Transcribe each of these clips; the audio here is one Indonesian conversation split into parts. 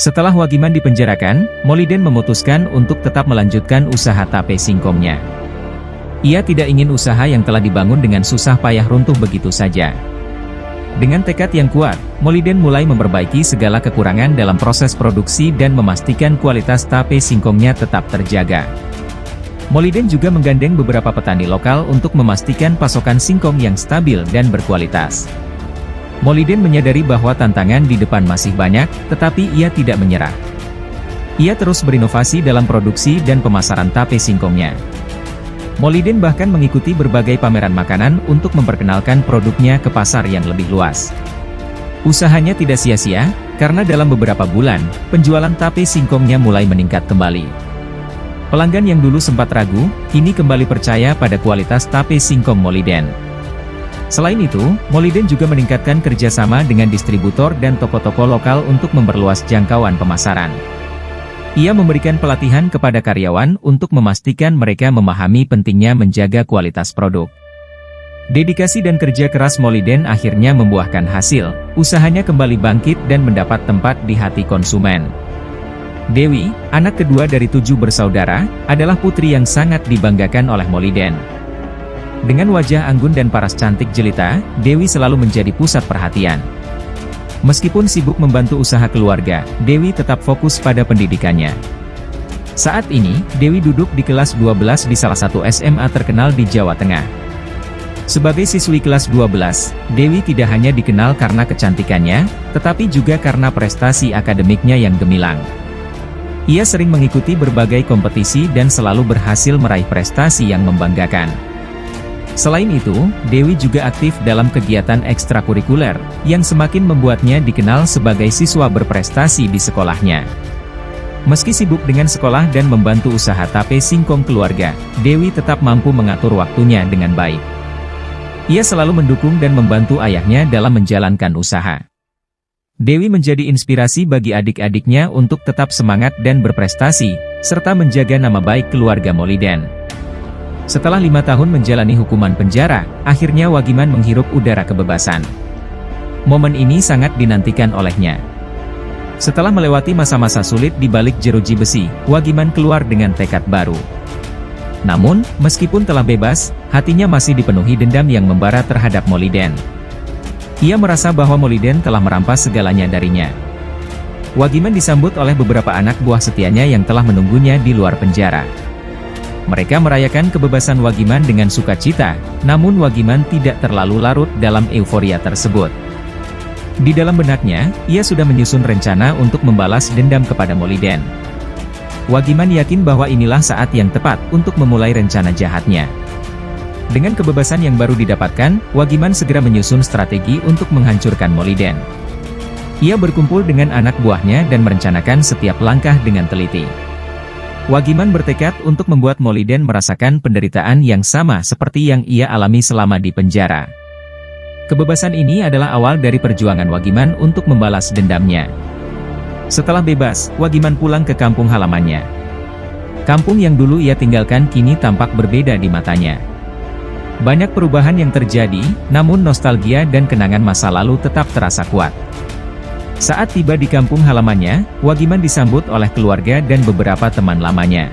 Setelah Wagiman dipenjarakan, Moliden memutuskan untuk tetap melanjutkan usaha tape singkongnya. Ia tidak ingin usaha yang telah dibangun dengan susah payah runtuh begitu saja. Dengan tekad yang kuat, Moliden mulai memperbaiki segala kekurangan dalam proses produksi dan memastikan kualitas tape singkongnya tetap terjaga. Moliden juga menggandeng beberapa petani lokal untuk memastikan pasokan singkong yang stabil dan berkualitas. Moliden menyadari bahwa tantangan di depan masih banyak, tetapi ia tidak menyerah. Ia terus berinovasi dalam produksi dan pemasaran tape singkongnya. Moliden bahkan mengikuti berbagai pameran makanan untuk memperkenalkan produknya ke pasar yang lebih luas. Usahanya tidak sia-sia, karena dalam beberapa bulan, penjualan tape singkongnya mulai meningkat kembali. Pelanggan yang dulu sempat ragu, kini kembali percaya pada kualitas tape singkong Moliden. Selain itu, Moliden juga meningkatkan kerjasama dengan distributor dan toko-toko lokal untuk memperluas jangkauan pemasaran. Ia memberikan pelatihan kepada karyawan untuk memastikan mereka memahami pentingnya menjaga kualitas produk. Dedikasi dan kerja keras Moliden akhirnya membuahkan hasil, usahanya kembali bangkit dan mendapat tempat di hati konsumen. Dewi, anak kedua dari 7 bersaudara, adalah putri yang sangat dibanggakan oleh Moliden. Dengan wajah anggun dan paras cantik jelita, Dewi selalu menjadi pusat perhatian. Meskipun sibuk membantu usaha keluarga, Dewi tetap fokus pada pendidikannya. Saat ini, Dewi duduk di kelas 12 di salah satu SMA terkenal di Jawa Tengah. Sebagai siswi kelas 12, Dewi tidak hanya dikenal karena kecantikannya, tetapi juga karena prestasi akademiknya yang gemilang. Ia sering mengikuti berbagai kompetisi dan selalu berhasil meraih prestasi yang membanggakan. Selain itu, Dewi juga aktif dalam kegiatan ekstrakurikuler, yang semakin membuatnya dikenal sebagai siswa berprestasi di sekolahnya. Meski sibuk dengan sekolah dan membantu usaha tape singkong keluarga, Dewi tetap mampu mengatur waktunya dengan baik. Ia selalu mendukung dan membantu ayahnya dalam menjalankan usaha. Dewi menjadi inspirasi bagi adik-adiknya untuk tetap semangat dan berprestasi, serta menjaga nama baik keluarga Moliden. Setelah 5 tahun menjalani hukuman penjara, akhirnya Wagiman menghirup udara kebebasan. Momen ini sangat dinantikan olehnya. Setelah melewati masa-masa sulit di balik jeruji besi, Wagiman keluar dengan tekad baru. Namun, meskipun telah bebas, hatinya masih dipenuhi dendam yang membara terhadap Moliden. Ia merasa bahwa Moliden telah merampas segalanya darinya. Wagiman disambut oleh beberapa anak buah setianya yang telah menunggunya di luar penjara. Mereka merayakan kebebasan Wagiman dengan sukacita, namun Wagiman tidak terlalu larut dalam euforia tersebut. Di dalam benaknya, ia sudah menyusun rencana untuk membalas dendam kepada Moliden. Wagiman yakin bahwa inilah saat yang tepat untuk memulai rencana jahatnya. Dengan kebebasan yang baru didapatkan, Wagiman segera menyusun strategi untuk menghancurkan Moliden. Ia berkumpul dengan anak buahnya dan merencanakan setiap langkah dengan teliti. Wagiman bertekad untuk membuat Moliden merasakan penderitaan yang sama seperti yang ia alami selama di penjara. Kebebasan ini adalah awal dari perjuangan Wagiman untuk membalas dendamnya. Setelah bebas, Wagiman pulang ke kampung halamannya. Kampung yang dulu ia tinggalkan kini tampak berbeda di matanya. Banyak perubahan yang terjadi, namun nostalgia dan kenangan masa lalu tetap terasa kuat. Saat tiba di kampung halamannya, Wagiman disambut oleh keluarga dan beberapa teman lamanya.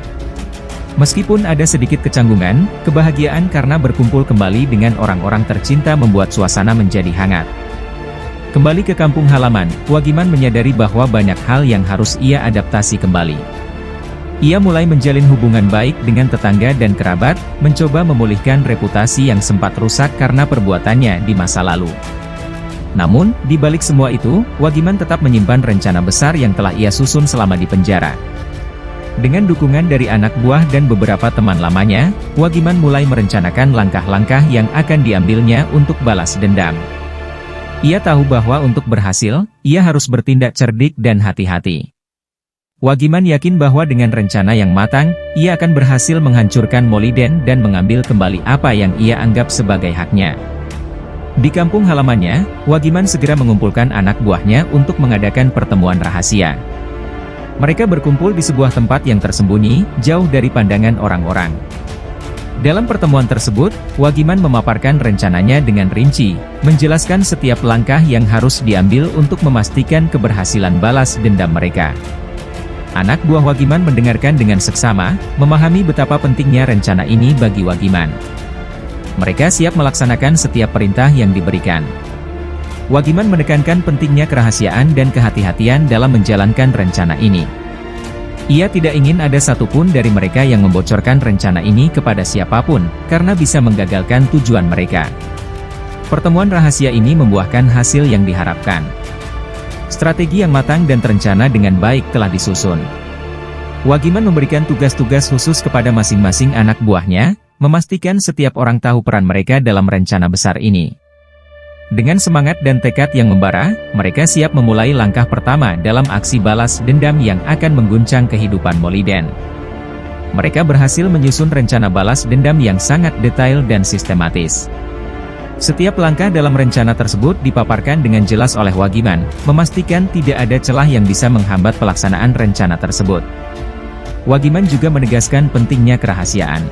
Meskipun ada sedikit kecanggungan, kebahagiaan karena berkumpul kembali dengan orang-orang tercinta membuat suasana menjadi hangat. Kembali ke kampung halaman, Wagiman menyadari bahwa banyak hal yang harus ia adaptasi kembali. Ia mulai menjalin hubungan baik dengan tetangga dan kerabat, mencoba memulihkan reputasi yang sempat rusak karena perbuatannya di masa lalu. Namun, di balik semua itu, Wagiman tetap menyimpan rencana besar yang telah ia susun selama di penjara. Dengan dukungan dari anak buah dan beberapa teman lamanya, Wagiman mulai merencanakan langkah-langkah yang akan diambilnya untuk balas dendam. Ia tahu bahwa untuk berhasil, ia harus bertindak cerdik dan hati-hati. Wagiman yakin bahwa dengan rencana yang matang, ia akan berhasil menghancurkan Moliden dan mengambil kembali apa yang ia anggap sebagai haknya. Di kampung halamannya, Wagiman segera mengumpulkan anak buahnya untuk mengadakan pertemuan rahasia. Mereka berkumpul di sebuah tempat yang tersembunyi, jauh dari pandangan orang-orang. Dalam pertemuan tersebut, Wagiman memaparkan rencananya dengan rinci, menjelaskan setiap langkah yang harus diambil untuk memastikan keberhasilan balas dendam mereka. Anak buah Wagiman mendengarkan dengan seksama, memahami betapa pentingnya rencana ini bagi Wagiman. Mereka siap melaksanakan setiap perintah yang diberikan. Wagiman menekankan pentingnya kerahasiaan dan kehati-hatian dalam menjalankan rencana ini. Ia tidak ingin ada satupun dari mereka yang membocorkan rencana ini kepada siapapun, karena bisa menggagalkan tujuan mereka. Pertemuan rahasia ini membuahkan hasil yang diharapkan. Strategi yang matang dan terencana dengan baik telah disusun. Wagiman memberikan tugas-tugas khusus kepada masing-masing anak buahnya, memastikan setiap orang tahu peran mereka dalam rencana besar ini. Dengan semangat dan tekad yang membara, mereka siap memulai langkah pertama dalam aksi balas dendam yang akan mengguncang kehidupan Moliden. Mereka berhasil menyusun rencana balas dendam yang sangat detail dan sistematis. Setiap langkah dalam rencana tersebut dipaparkan dengan jelas oleh Wagiman, memastikan tidak ada celah yang bisa menghambat pelaksanaan rencana tersebut. Wagiman juga menegaskan pentingnya kerahasiaan.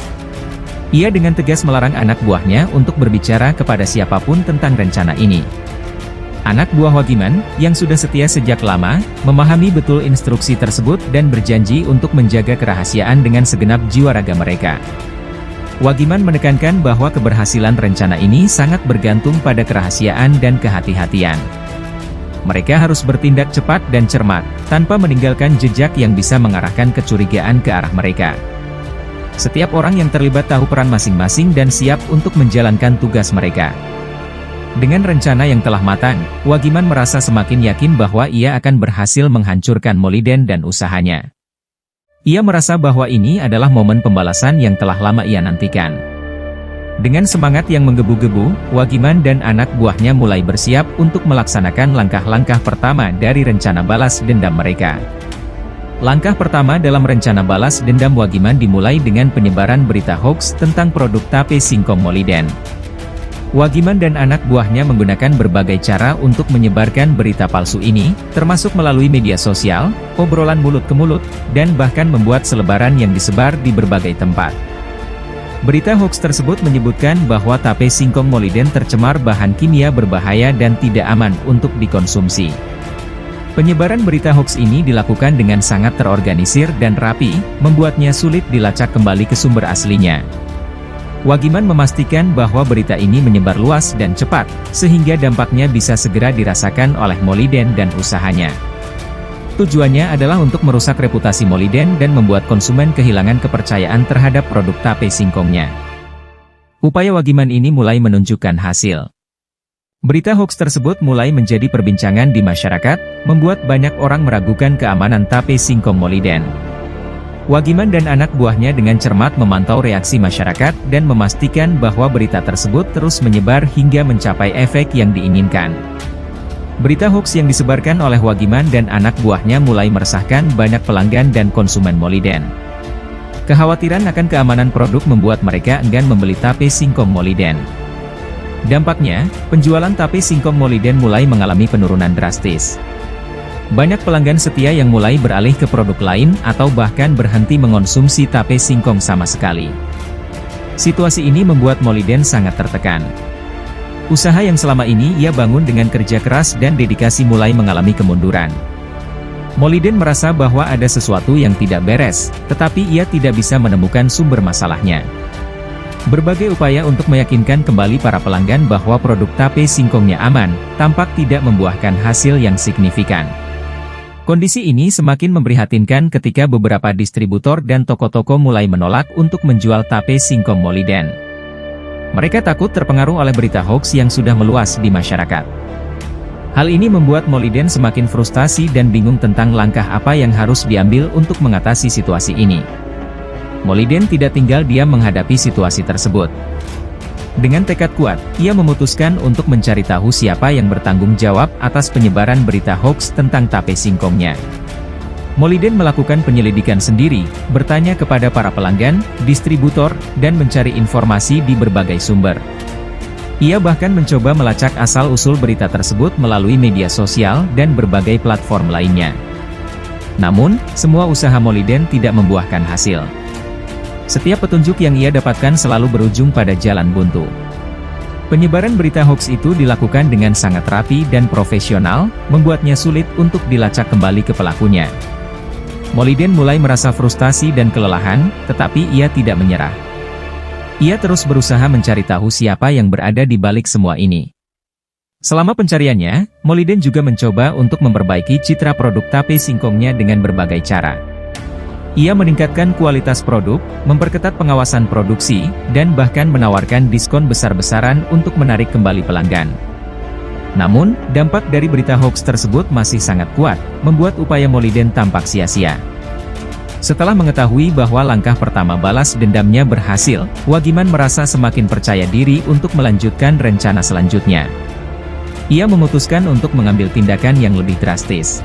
Ia dengan tegas melarang anak buahnya untuk berbicara kepada siapapun tentang rencana ini. Anak buah Wagiman, yang sudah setia sejak lama, memahami betul instruksi tersebut dan berjanji untuk menjaga kerahasiaan dengan segenap jiwa raga mereka. Wagiman menekankan bahwa keberhasilan rencana ini sangat bergantung pada kerahasiaan dan kehati-hatian. Mereka harus bertindak cepat dan cermat, tanpa meninggalkan jejak yang bisa mengarahkan kecurigaan ke arah mereka. Setiap orang yang terlibat tahu peran masing-masing dan siap untuk menjalankan tugas mereka. Dengan rencana yang telah matang, Wagiman merasa semakin yakin bahwa ia akan berhasil menghancurkan Moliden dan usahanya. Ia merasa bahwa ini adalah momen pembalasan yang telah lama ia nantikan. Dengan semangat yang menggebu-gebu, Wagiman dan anak buahnya mulai bersiap untuk melaksanakan langkah-langkah pertama dari rencana balas dendam mereka. Langkah pertama dalam rencana balas dendam Wagiman dimulai dengan penyebaran berita hoax tentang produk tape singkong Moliden. Wagiman dan anak buahnya menggunakan berbagai cara untuk menyebarkan berita palsu ini, termasuk melalui media sosial, obrolan mulut ke mulut, dan bahkan membuat selebaran yang disebar di berbagai tempat. Berita hoax tersebut menyebutkan bahwa tape singkong Moliden tercemar bahan kimia berbahaya dan tidak aman untuk dikonsumsi. Penyebaran berita hoax ini dilakukan dengan sangat terorganisir dan rapi, membuatnya sulit dilacak kembali ke sumber aslinya. Wagiman memastikan bahwa berita ini menyebar luas dan cepat, sehingga dampaknya bisa segera dirasakan oleh Moliden dan usahanya. Tujuannya adalah untuk merusak reputasi Moliden dan membuat konsumen kehilangan kepercayaan terhadap produk tape singkongnya. Upaya Wagiman ini mulai menunjukkan hasil. Berita hoax tersebut mulai menjadi perbincangan di masyarakat, membuat banyak orang meragukan keamanan tape singkong Moliden. Wagiman dan anak buahnya dengan cermat memantau reaksi masyarakat dan memastikan bahwa berita tersebut terus menyebar hingga mencapai efek yang diinginkan. Berita hoax yang disebarkan oleh Wagiman dan anak buahnya mulai meresahkan banyak pelanggan dan konsumen Moliden. Kekhawatiran akan keamanan produk membuat mereka enggan membeli tape singkong Moliden. Dampaknya, penjualan tape singkong Moliden mulai mengalami penurunan drastis. Banyak pelanggan setia yang mulai beralih ke produk lain atau bahkan berhenti mengonsumsi tape singkong sama sekali. Situasi ini membuat Moliden sangat tertekan. Usaha yang selama ini ia bangun dengan kerja keras dan dedikasi mulai mengalami kemunduran. Moliden merasa bahwa ada sesuatu yang tidak beres, tetapi ia tidak bisa menemukan sumber masalahnya. Berbagai upaya untuk meyakinkan kembali para pelanggan bahwa produk tape singkongnya aman, tampak tidak membuahkan hasil yang signifikan. Kondisi ini semakin memprihatinkan ketika beberapa distributor dan toko-toko mulai menolak untuk menjual tape singkong Moliden. Mereka takut terpengaruh oleh berita hoax yang sudah meluas di masyarakat. Hal ini membuat Moliden semakin frustasi dan bingung tentang langkah apa yang harus diambil untuk mengatasi situasi ini. Moliden tidak tinggal diam menghadapi situasi tersebut. Dengan tekad kuat, ia memutuskan untuk mencari tahu siapa yang bertanggung jawab atas penyebaran berita hoax tentang tape singkongnya. Moliden melakukan penyelidikan sendiri, bertanya kepada para pelanggan, distributor, dan mencari informasi di berbagai sumber. Ia bahkan mencoba melacak asal-usul berita tersebut melalui media sosial dan berbagai platform lainnya. Namun, semua usaha Moliden tidak membuahkan hasil. Setiap petunjuk yang ia dapatkan selalu berujung pada jalan buntu. Penyebaran berita hoax itu dilakukan dengan sangat rapi dan profesional, membuatnya sulit untuk dilacak kembali ke pelakunya. Moliden mulai merasa frustasi dan kelelahan, tetapi ia tidak menyerah. Ia terus berusaha mencari tahu siapa yang berada di balik semua ini. Selama pencariannya, Moliden juga mencoba untuk memperbaiki citra produk tape singkongnya dengan berbagai cara. Ia meningkatkan kualitas produk, memperketat pengawasan produksi, dan bahkan menawarkan diskon besar-besaran untuk menarik kembali pelanggan. Namun, dampak dari berita hoax tersebut masih sangat kuat, membuat upaya Moliden tampak sia-sia. Setelah mengetahui bahwa langkah pertama balas dendamnya berhasil, Wagiman merasa semakin percaya diri untuk melanjutkan rencana selanjutnya. Ia memutuskan untuk mengambil tindakan yang lebih drastis.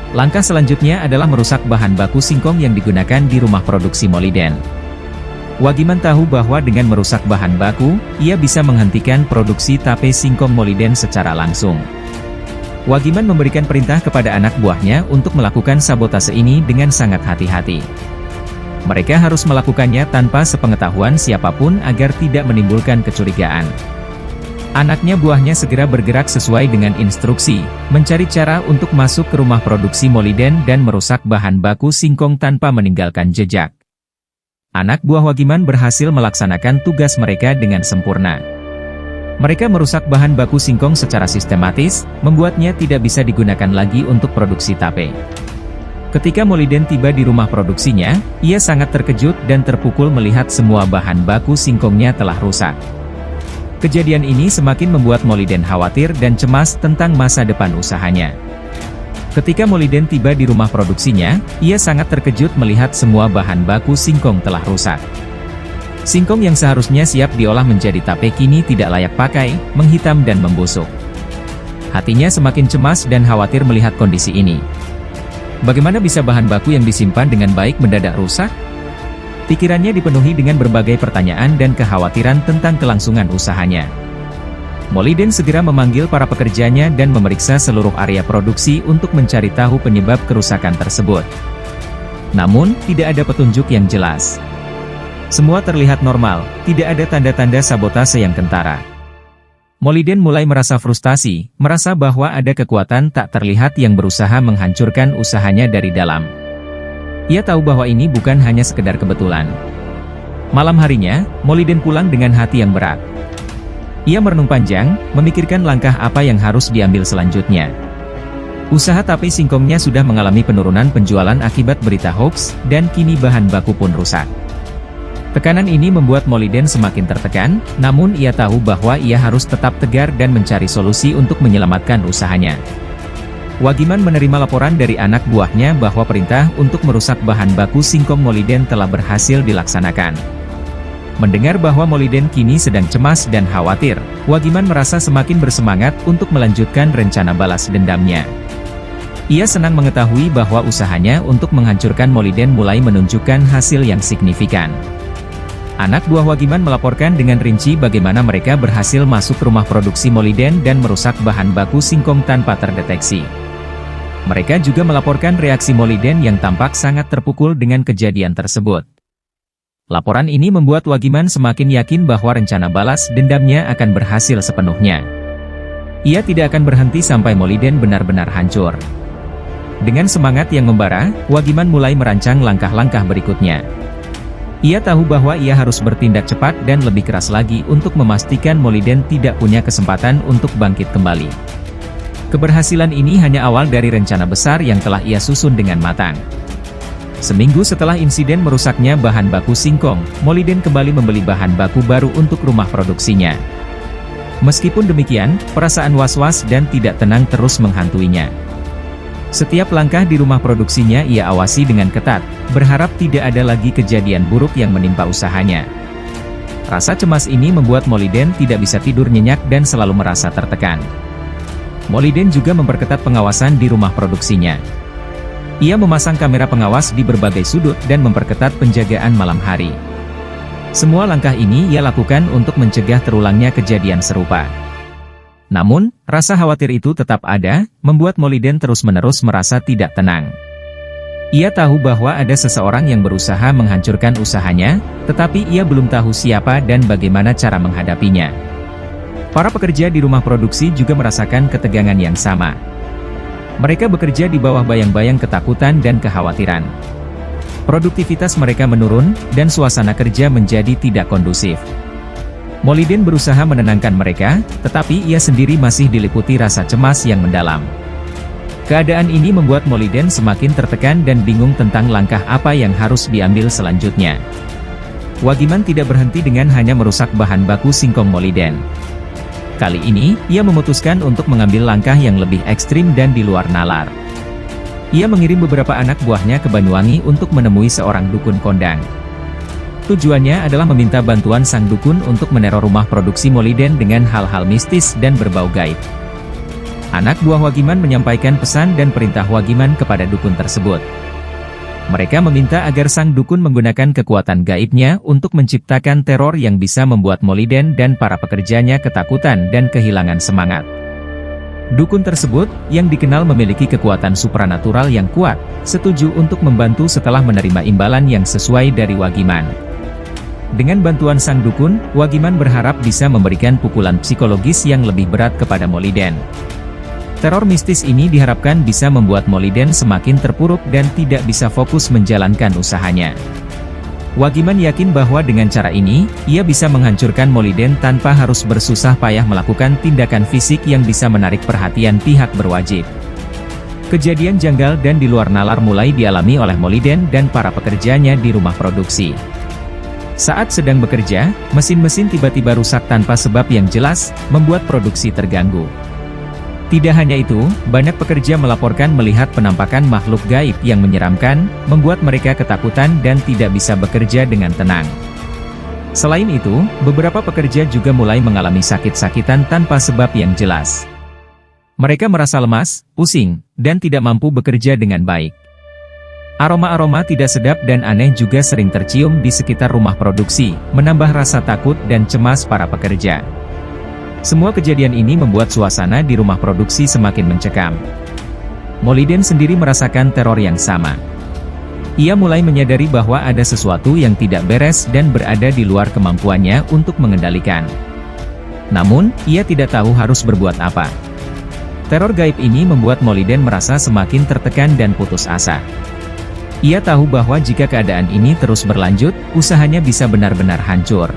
Langkah selanjutnya adalah merusak bahan baku singkong yang digunakan di rumah produksi Moliden. Wagiman tahu bahwa dengan merusak bahan baku, ia bisa menghentikan produksi tape singkong Moliden secara langsung. Wagiman memberikan perintah kepada anak buahnya untuk melakukan sabotase ini dengan sangat hati-hati. Mereka harus melakukannya tanpa sepengetahuan siapapun agar tidak menimbulkan kecurigaan. Anaknya buahnya segera bergerak sesuai dengan instruksi, mencari cara untuk masuk ke rumah produksi Moliden dan merusak bahan baku singkong tanpa meninggalkan jejak. Anak buah Wagiman berhasil melaksanakan tugas mereka dengan sempurna. Mereka merusak bahan baku singkong secara sistematis, membuatnya tidak bisa digunakan lagi untuk produksi tape. Ketika Moliden tiba di rumah produksinya, ia sangat terkejut dan terpukul melihat semua bahan baku singkongnya telah rusak. Kejadian ini semakin membuat Moliden khawatir dan cemas tentang masa depan usahanya. Ketika Moliden tiba di rumah produksinya, ia sangat terkejut melihat semua bahan baku singkong telah rusak. Singkong yang seharusnya siap diolah menjadi tape kini tidak layak pakai, menghitam dan membusuk. Hatinya semakin cemas dan khawatir melihat kondisi ini. Bagaimana bisa bahan baku yang disimpan dengan baik mendadak rusak? Pikirannya dipenuhi dengan berbagai pertanyaan dan kekhawatiran tentang kelangsungan usahanya. Moliden segera memanggil para pekerjanya dan memeriksa seluruh area produksi untuk mencari tahu penyebab kerusakan tersebut. Namun, tidak ada petunjuk yang jelas. Semua terlihat normal, tidak ada tanda-tanda sabotase yang kentara. Moliden mulai merasa frustasi, merasa bahwa ada kekuatan tak terlihat yang berusaha menghancurkan usahanya dari dalam. Ia tahu bahwa ini bukan hanya sekedar kebetulan. Malam harinya, Moliden pulang dengan hati yang berat. Ia merenung panjang, memikirkan langkah apa yang harus diambil selanjutnya. Usaha tape singkongnya sudah mengalami penurunan penjualan akibat berita hoax, dan kini bahan baku pun rusak. Tekanan ini membuat Moliden semakin tertekan, namun ia tahu bahwa ia harus tetap tegar dan mencari solusi untuk menyelamatkan usahanya. Wagiman menerima laporan dari anak buahnya bahwa perintah untuk merusak bahan baku singkong Moliden telah berhasil dilaksanakan. Mendengar bahwa Moliden kini sedang cemas dan khawatir, Wagiman merasa semakin bersemangat untuk melanjutkan rencana balas dendamnya. Ia senang mengetahui bahwa usahanya untuk menghancurkan Moliden mulai menunjukkan hasil yang signifikan. Anak buah Wagiman melaporkan dengan rinci bagaimana mereka berhasil masuk rumah produksi Moliden dan merusak bahan baku singkong tanpa terdeteksi. Mereka juga melaporkan reaksi Moliden yang tampak sangat terpukul dengan kejadian tersebut. Laporan ini membuat Wagiman semakin yakin bahwa rencana balas dendamnya akan berhasil sepenuhnya. Ia tidak akan berhenti sampai Moliden benar-benar hancur. Dengan semangat yang membara, Wagiman mulai merancang langkah-langkah berikutnya. Ia tahu bahwa ia harus bertindak cepat dan lebih keras lagi untuk memastikan Moliden tidak punya kesempatan untuk bangkit kembali. Keberhasilan ini hanya awal dari rencana besar yang telah ia susun dengan matang. Seminggu setelah insiden merusaknya bahan baku singkong, Moliden kembali membeli bahan baku baru untuk rumah produksinya. Meskipun demikian, perasaan was-was dan tidak tenang terus menghantuinya. Setiap langkah di rumah produksinya ia awasi dengan ketat, berharap tidak ada lagi kejadian buruk yang menimpa usahanya. Rasa cemas ini membuat Moliden tidak bisa tidur nyenyak dan selalu merasa tertekan. Moliden juga memperketat pengawasan di rumah produksinya. Ia memasang kamera pengawas di berbagai sudut dan memperketat penjagaan malam hari. Semua langkah ini ia lakukan untuk mencegah terulangnya kejadian serupa. Namun, rasa khawatir itu tetap ada, membuat Moliden terus-menerus merasa tidak tenang. Ia tahu bahwa ada seseorang yang berusaha menghancurkan usahanya, tetapi ia belum tahu siapa dan bagaimana cara menghadapinya. Para pekerja di rumah produksi juga merasakan ketegangan yang sama. Mereka bekerja di bawah bayang-bayang ketakutan dan kekhawatiran. Produktivitas mereka menurun, dan suasana kerja menjadi tidak kondusif. Moliden berusaha menenangkan mereka, tetapi ia sendiri masih diliputi rasa cemas yang mendalam. Keadaan ini membuat Moliden semakin tertekan dan bingung tentang langkah apa yang harus diambil selanjutnya. Wagiman tidak berhenti dengan hanya merusak bahan baku singkong Moliden. Kali ini, ia memutuskan untuk mengambil langkah yang lebih ekstrim dan di luar nalar. Ia mengirim beberapa anak buahnya ke Banyuwangi untuk menemui seorang dukun kondang. Tujuannya adalah meminta bantuan sang dukun untuk meneror rumah produksi Moliden dengan hal-hal mistis dan berbau gaib. Anak buah Wagiman menyampaikan pesan dan perintah Wagiman kepada dukun tersebut. Mereka meminta agar sang dukun menggunakan kekuatan gaibnya untuk menciptakan teror yang bisa membuat Moliden dan para pekerjanya ketakutan dan kehilangan semangat. Dukun tersebut, yang dikenal memiliki kekuatan supranatural yang kuat, setuju untuk membantu setelah menerima imbalan yang sesuai dari Wagiman. Dengan bantuan sang dukun, Wagiman berharap bisa memberikan pukulan psikologis yang lebih berat kepada Moliden. Teror mistis ini diharapkan bisa membuat Moliden semakin terpuruk dan tidak bisa fokus menjalankan usahanya. Wagiman yakin bahwa dengan cara ini, ia bisa menghancurkan Moliden tanpa harus bersusah payah melakukan tindakan fisik yang bisa menarik perhatian pihak berwajib. Kejadian janggal dan di luar nalar mulai dialami oleh Moliden dan para pekerjanya di rumah produksi. Saat sedang bekerja, mesin-mesin tiba-tiba rusak tanpa sebab yang jelas, membuat produksi terganggu. Tidak hanya itu, banyak pekerja melaporkan melihat penampakan makhluk gaib yang menyeramkan, membuat mereka ketakutan dan tidak bisa bekerja dengan tenang. Selain itu, beberapa pekerja juga mulai mengalami sakit-sakitan tanpa sebab yang jelas. Mereka merasa lemas, pusing, dan tidak mampu bekerja dengan baik. Aroma-aroma tidak sedap dan aneh juga sering tercium di sekitar rumah produksi, menambah rasa takut dan cemas para pekerja. Semua kejadian ini membuat suasana di rumah produksi semakin mencekam. Moliden sendiri merasakan teror yang sama. Ia mulai menyadari bahwa ada sesuatu yang tidak beres dan berada di luar kemampuannya untuk mengendalikan. Namun, ia tidak tahu harus berbuat apa. Teror gaib ini membuat Moliden merasa semakin tertekan dan putus asa. Ia tahu bahwa jika keadaan ini terus berlanjut, usahanya bisa benar-benar hancur.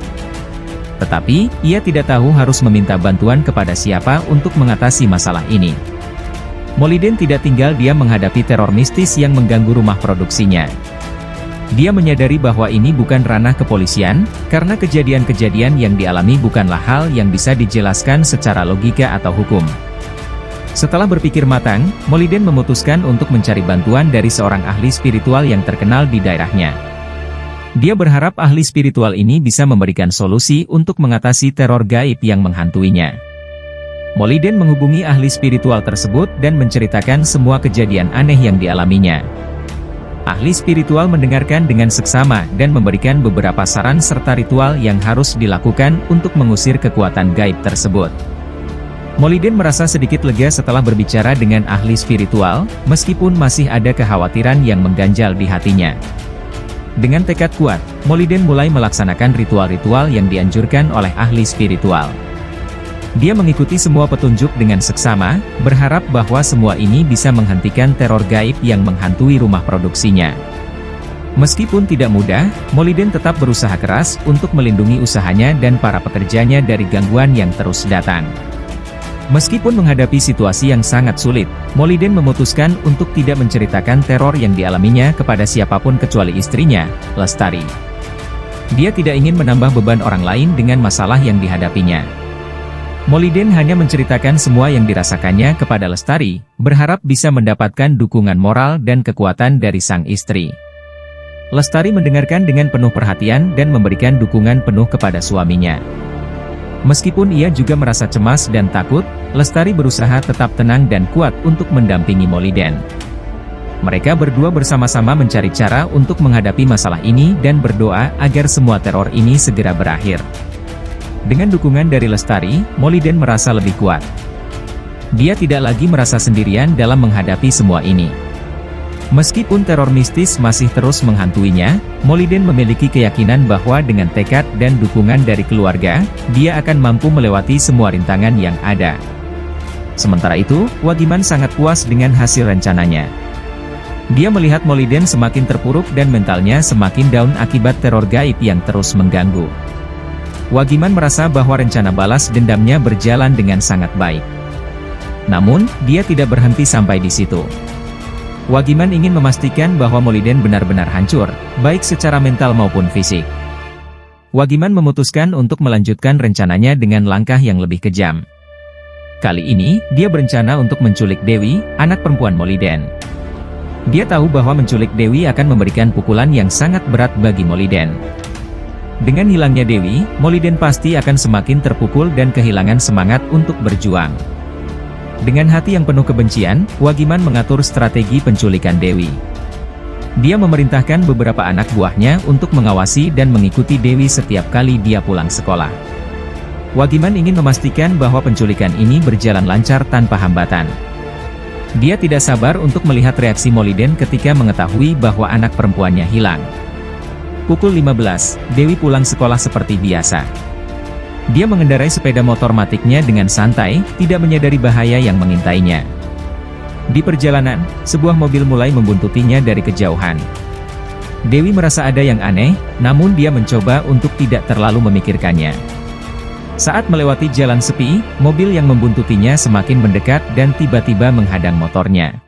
Tetapi, ia tidak tahu harus meminta bantuan kepada siapa untuk mengatasi masalah ini. Moliden tidak tinggal diam menghadapi teror mistis yang mengganggu rumah produksinya. Dia menyadari bahwa ini bukan ranah kepolisian, karena kejadian-kejadian yang dialami bukanlah hal yang bisa dijelaskan secara logika atau hukum. Setelah berpikir matang, Moliden memutuskan untuk mencari bantuan dari seorang ahli spiritual yang terkenal di daerahnya. Dia berharap ahli spiritual ini bisa memberikan solusi untuk mengatasi teror gaib yang menghantuinya. Moliden menghubungi ahli spiritual tersebut dan menceritakan semua kejadian aneh yang dialaminya. Ahli spiritual mendengarkan dengan seksama dan memberikan beberapa saran serta ritual yang harus dilakukan untuk mengusir kekuatan gaib tersebut. Moliden merasa sedikit lega setelah berbicara dengan ahli spiritual, meskipun masih ada kekhawatiran yang mengganjal di hatinya. Dengan tekad kuat, Moliden mulai melaksanakan ritual-ritual yang dianjurkan oleh ahli spiritual. Dia mengikuti semua petunjuk dengan seksama, berharap bahwa semua ini bisa menghentikan teror gaib yang menghantui rumah produksinya. Meskipun tidak mudah, Moliden tetap berusaha keras untuk melindungi usahanya dan para pekerjanya dari gangguan yang terus datang. Meskipun menghadapi situasi yang sangat sulit, Moliden memutuskan untuk tidak menceritakan teror yang dialaminya kepada siapapun kecuali istrinya, Lestari. Dia tidak ingin menambah beban orang lain dengan masalah yang dihadapinya. Moliden hanya menceritakan semua yang dirasakannya kepada Lestari, berharap bisa mendapatkan dukungan moral dan kekuatan dari sang istri. Lestari mendengarkan dengan penuh perhatian dan memberikan dukungan penuh kepada suaminya. Meskipun ia juga merasa cemas dan takut, Lestari berusaha tetap tenang dan kuat untuk mendampingi Moliden. Mereka berdua bersama-sama mencari cara untuk menghadapi masalah ini dan berdoa agar semua teror ini segera berakhir. Dengan dukungan dari Lestari, Moliden merasa lebih kuat. Dia tidak lagi merasa sendirian dalam menghadapi semua ini. Meskipun teror mistis masih terus menghantuinya, Moliden memiliki keyakinan bahwa dengan tekad dan dukungan dari keluarga, dia akan mampu melewati semua rintangan yang ada. Sementara itu, Wagiman sangat puas dengan hasil rencananya. Dia melihat Moliden semakin terpuruk dan mentalnya semakin down akibat teror gaib yang terus mengganggu. Wagiman merasa bahwa rencana balas dendamnya berjalan dengan sangat baik. Namun, dia tidak berhenti sampai di situ. Wagiman ingin memastikan bahwa Moliden benar-benar hancur, baik secara mental maupun fisik. Wagiman memutuskan untuk melanjutkan rencananya dengan langkah yang lebih kejam. Kali ini, dia berencana untuk menculik Dewi, anak perempuan Moliden. Dia tahu bahwa menculik Dewi akan memberikan pukulan yang sangat berat bagi Moliden. Dengan hilangnya Dewi, Moliden pasti akan semakin terpukul dan kehilangan semangat untuk berjuang. Dengan hati yang penuh kebencian, Wagiman mengatur strategi penculikan Dewi. Dia memerintahkan beberapa anak buahnya untuk mengawasi dan mengikuti Dewi setiap kali dia pulang sekolah. Wagiman ingin memastikan bahwa penculikan ini berjalan lancar tanpa hambatan. Dia tidak sabar untuk melihat reaksi Moliden ketika mengetahui bahwa anak perempuannya hilang. Pukul 15, Dewi pulang sekolah seperti biasa. Dia mengendarai sepeda motor matiknya dengan santai, tidak menyadari bahaya yang mengintainya. Di perjalanan, sebuah mobil mulai membuntutinya dari kejauhan. Dewi merasa ada yang aneh, namun dia mencoba untuk tidak terlalu memikirkannya. Saat melewati jalan sepi, mobil yang membuntutinya semakin mendekat dan tiba-tiba menghadang motornya.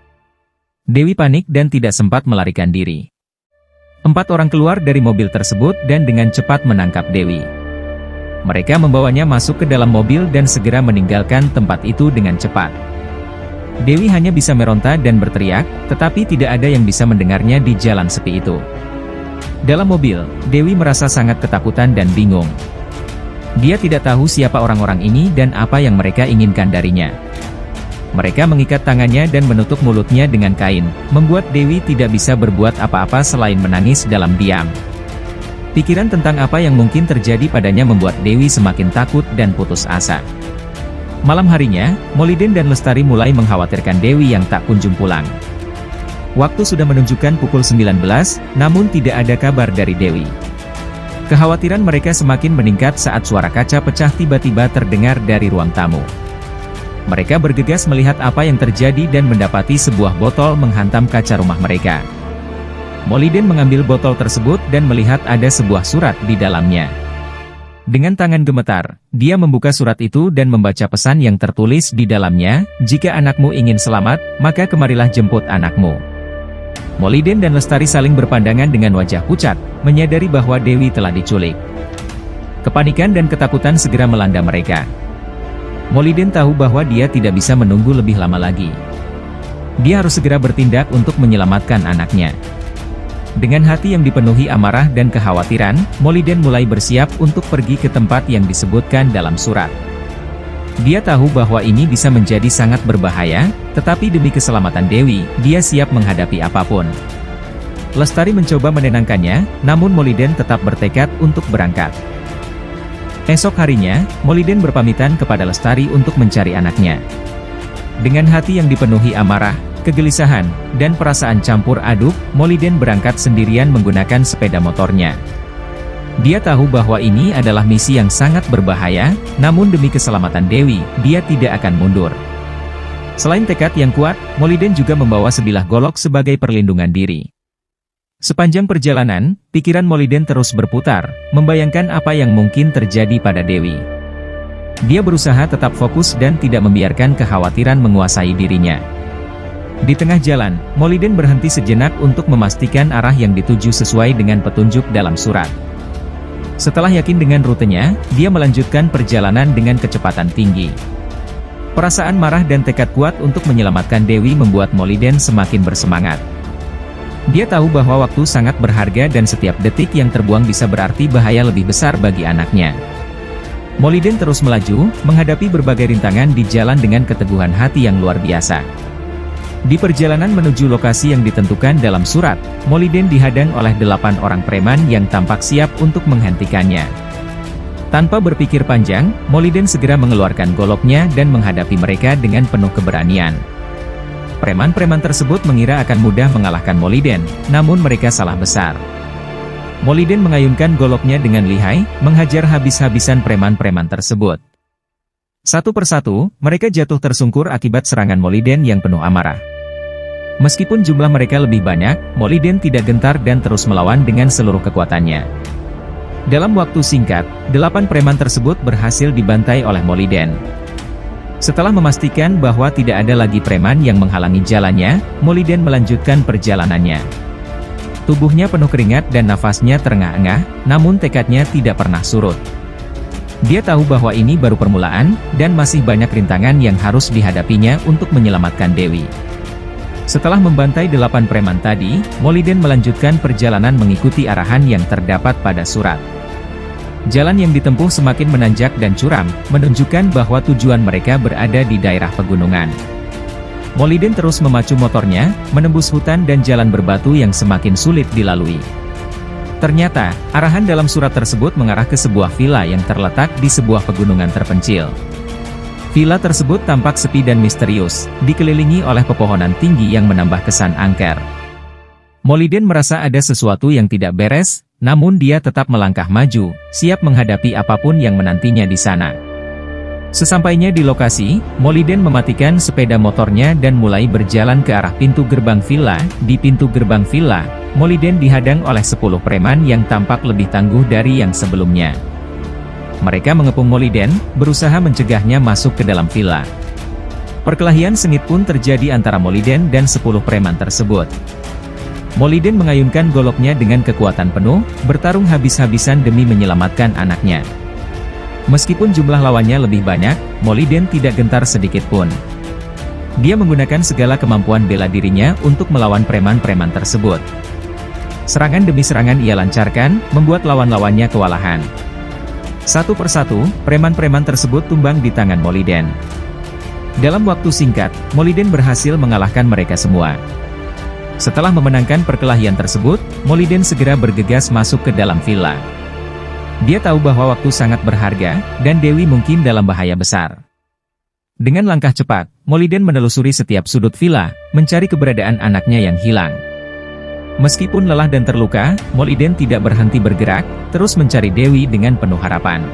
Dewi panik dan tidak sempat melarikan diri. 4 orang keluar dari mobil tersebut dan dengan cepat menangkap Dewi. Mereka membawanya masuk ke dalam mobil dan segera meninggalkan tempat itu dengan cepat. Dewi hanya bisa meronta dan berteriak, tetapi tidak ada yang bisa mendengarnya di jalan sepi itu. Dalam mobil, Dewi merasa sangat ketakutan dan bingung. Dia tidak tahu siapa orang-orang ini dan apa yang mereka inginkan darinya. Mereka mengikat tangannya dan menutup mulutnya dengan kain, membuat Dewi tidak bisa berbuat apa-apa selain menangis dalam diam. Pikiran tentang apa yang mungkin terjadi padanya membuat Dewi semakin takut dan putus asa. Malam harinya, Moliden dan Lestari mulai mengkhawatirkan Dewi yang tak kunjung pulang. Waktu sudah menunjukkan pukul 19, namun tidak ada kabar dari Dewi. Kekhawatiran mereka semakin meningkat saat suara kaca pecah tiba-tiba terdengar dari ruang tamu. Mereka bergegas melihat apa yang terjadi dan mendapati sebuah botol menghantam kaca rumah mereka. Moliden mengambil botol tersebut dan melihat ada sebuah surat di dalamnya. Dengan tangan gemetar, dia membuka surat itu dan membaca pesan yang tertulis di dalamnya, "Jika anakmu ingin selamat, maka kemarilah jemput anakmu." Moliden dan Lestari saling berpandangan dengan wajah pucat, menyadari bahwa Dewi telah diculik. Kepanikan dan ketakutan segera melanda mereka. Moliden tahu bahwa dia tidak bisa menunggu lebih lama lagi. Dia harus segera bertindak untuk menyelamatkan anaknya. Dengan hati yang dipenuhi amarah dan kekhawatiran, Moliden mulai bersiap untuk pergi ke tempat yang disebutkan dalam surat. Dia tahu bahwa ini bisa menjadi sangat berbahaya, tetapi demi keselamatan Dewi, dia siap menghadapi apapun. Lestari mencoba menenangkannya, namun Moliden tetap bertekad untuk berangkat. Esok harinya, Moliden berpamitan kepada Lestari untuk mencari anaknya. Dengan hati yang dipenuhi amarah, kegelisahan, dan perasaan campur aduk, Moliden berangkat sendirian menggunakan sepeda motornya. Dia tahu bahwa ini adalah misi yang sangat berbahaya, namun demi keselamatan Dewi, dia tidak akan mundur. Selain tekad yang kuat, Moliden juga membawa sebilah golok sebagai perlindungan diri. Sepanjang perjalanan, pikiran Moliden terus berputar, membayangkan apa yang mungkin terjadi pada Dewi. Dia berusaha tetap fokus dan tidak membiarkan kekhawatiran menguasai dirinya. Di tengah jalan, Moliden berhenti sejenak untuk memastikan arah yang dituju sesuai dengan petunjuk dalam surat. Setelah yakin dengan rutenya, dia melanjutkan perjalanan dengan kecepatan tinggi. Perasaan marah dan tekad kuat untuk menyelamatkan Dewi membuat Moliden semakin bersemangat. Dia tahu bahwa waktu sangat berharga dan setiap detik yang terbuang bisa berarti bahaya lebih besar bagi anaknya. Moliden terus melaju, menghadapi berbagai rintangan di jalan dengan keteguhan hati yang luar biasa. Di perjalanan menuju lokasi yang ditentukan dalam surat, Moliden dihadang oleh 8 orang preman yang tampak siap untuk menghentikannya. Tanpa berpikir panjang, Moliden segera mengeluarkan goloknya dan menghadapi mereka dengan penuh keberanian. Preman-preman tersebut mengira akan mudah mengalahkan Moliden, namun mereka salah besar. Moliden mengayunkan goloknya dengan lihai, menghajar habis-habisan preman-preman tersebut. Satu persatu, mereka jatuh tersungkur akibat serangan Moliden yang penuh amarah. Meskipun jumlah mereka lebih banyak, Moliden tidak gentar dan terus melawan dengan seluruh kekuatannya. Dalam waktu singkat, 8 preman tersebut berhasil dibantai oleh Moliden. Setelah memastikan bahwa tidak ada lagi preman yang menghalangi jalannya, Moliden melanjutkan perjalanannya. Tubuhnya penuh keringat dan nafasnya terengah-engah, namun tekadnya tidak pernah surut. Dia tahu bahwa ini baru permulaan, dan masih banyak rintangan yang harus dihadapinya untuk menyelamatkan Dewi. Setelah membantai 8 preman tadi, Moliden melanjutkan perjalanan mengikuti arahan yang terdapat pada surat. Jalan yang ditempuh semakin menanjak dan curam, menunjukkan bahwa tujuan mereka berada di daerah pegunungan. Moliden terus memacu motornya, menembus hutan dan jalan berbatu yang semakin sulit dilalui. Ternyata, arahan dalam surat tersebut mengarah ke sebuah villa yang terletak di sebuah pegunungan terpencil. Villa tersebut tampak sepi dan misterius, dikelilingi oleh pepohonan tinggi yang menambah kesan angker. Moliden merasa ada sesuatu yang tidak beres, namun dia tetap melangkah maju, siap menghadapi apapun yang menantinya di sana. Sesampainya di lokasi, Moliden mematikan sepeda motornya dan mulai berjalan ke arah pintu gerbang villa. Di pintu gerbang villa, Moliden dihadang oleh 10 preman yang tampak lebih tangguh dari yang sebelumnya. Mereka mengepung Moliden, berusaha mencegahnya masuk ke dalam villa. Perkelahian sengit pun terjadi antara Moliden dan 10 preman tersebut. Moliden mengayunkan goloknya dengan kekuatan penuh, bertarung habis-habisan demi menyelamatkan anaknya. Meskipun jumlah lawannya lebih banyak, Moliden tidak gentar sedikit pun. Dia menggunakan segala kemampuan bela dirinya untuk melawan preman-preman tersebut. Serangan demi serangan ia lancarkan, membuat lawan-lawannya kewalahan. Satu persatu, preman-preman tersebut tumbang di tangan Moliden. Dalam waktu singkat, Moliden berhasil mengalahkan mereka semua. Setelah memenangkan perkelahian tersebut, Moliden segera bergegas masuk ke dalam villa. Dia tahu bahwa waktu sangat berharga, dan Dewi mungkin dalam bahaya besar. Dengan langkah cepat, Moliden menelusuri setiap sudut villa, mencari keberadaan anaknya yang hilang. Meskipun lelah dan terluka, Moliden tidak berhenti bergerak, terus mencari Dewi dengan penuh harapan.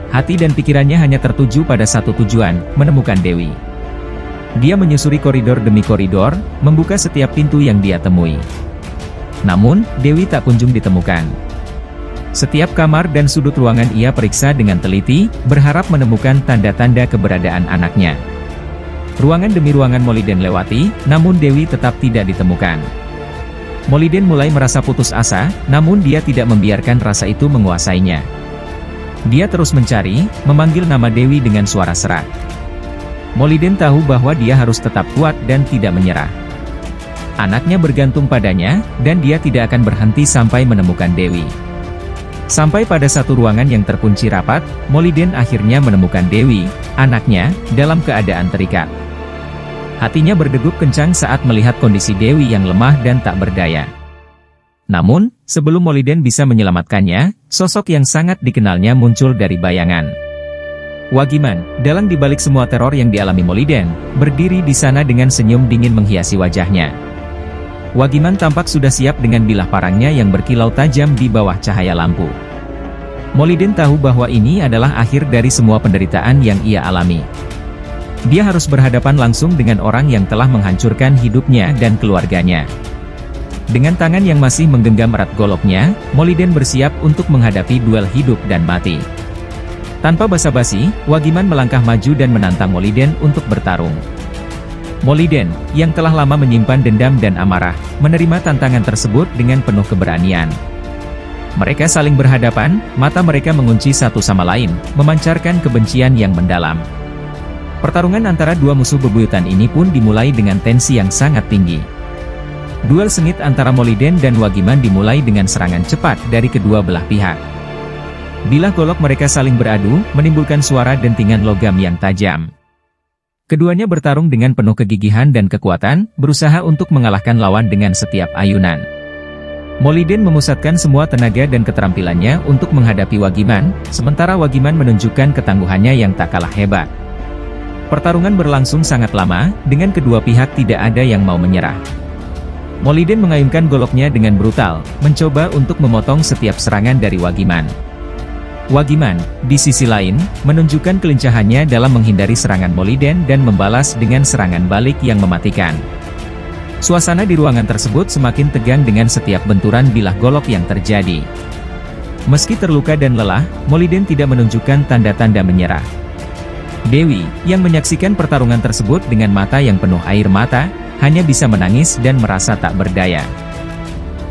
Hati dan pikirannya hanya tertuju pada satu tujuan, menemukan Dewi. Dia menyusuri koridor demi koridor, membuka setiap pintu yang dia temui. Namun, Dewi tak kunjung ditemukan. Setiap kamar dan sudut ruangan ia periksa dengan teliti, berharap menemukan tanda-tanda keberadaan anaknya. Ruangan demi ruangan Moliden lewati, namun Dewi tetap tidak ditemukan. Moliden mulai merasa putus asa, namun dia tidak membiarkan rasa itu menguasainya. Dia terus mencari, memanggil nama Dewi dengan suara serak. Moliden tahu bahwa dia harus tetap kuat dan tidak menyerah. Anaknya bergantung padanya, dan dia tidak akan berhenti sampai menemukan Dewi. Sampai pada satu ruangan yang terkunci rapat, Moliden akhirnya menemukan Dewi, anaknya, dalam keadaan terikat. Hatinya berdegup kencang saat melihat kondisi Dewi yang lemah dan tak berdaya. Namun, sebelum Moliden bisa menyelamatkannya, sosok yang sangat dikenalnya muncul dari bayangan. Wagiman, dalang dibalik semua teror yang dialami Moliden, berdiri di sana dengan senyum dingin menghiasi wajahnya. Wagiman tampak sudah siap dengan bilah parangnya yang berkilau tajam di bawah cahaya lampu. Moliden tahu bahwa ini adalah akhir dari semua penderitaan yang ia alami. Dia harus berhadapan langsung dengan orang yang telah menghancurkan hidupnya dan keluarganya. Dengan tangan yang masih menggenggam erat goloknya, Moliden bersiap untuk menghadapi duel hidup dan mati. Tanpa basa-basi, Wagiman melangkah maju dan menantang Moliden untuk bertarung. Moliden, yang telah lama menyimpan dendam dan amarah, menerima tantangan tersebut dengan penuh keberanian. Mereka saling berhadapan, mata mereka mengunci satu sama lain, memancarkan kebencian yang mendalam. Pertarungan antara dua musuh bebuyutan ini pun dimulai dengan tensi yang sangat tinggi. Duel sengit antara Moliden dan Wagiman dimulai dengan serangan cepat dari kedua belah pihak. Bilah golok mereka saling beradu, menimbulkan suara dentingan logam yang tajam. Keduanya bertarung dengan penuh kegigihan dan kekuatan, berusaha untuk mengalahkan lawan dengan setiap ayunan. Moliden memusatkan semua tenaga dan keterampilannya untuk menghadapi Wagiman, sementara Wagiman menunjukkan ketangguhannya yang tak kalah hebat. Pertarungan berlangsung sangat lama, dengan kedua pihak tidak ada yang mau menyerah. Moliden mengayunkan goloknya dengan brutal, mencoba untuk memotong setiap serangan dari Wagiman. Wagiman, di sisi lain, menunjukkan kelincahannya dalam menghindari serangan Moliden dan membalas dengan serangan balik yang mematikan. Suasana di ruangan tersebut semakin tegang dengan setiap benturan bilah golok yang terjadi. Meski terluka dan lelah, Moliden tidak menunjukkan tanda-tanda menyerah. Dewi, yang menyaksikan pertarungan tersebut dengan mata yang penuh air mata, hanya bisa menangis dan merasa tak berdaya.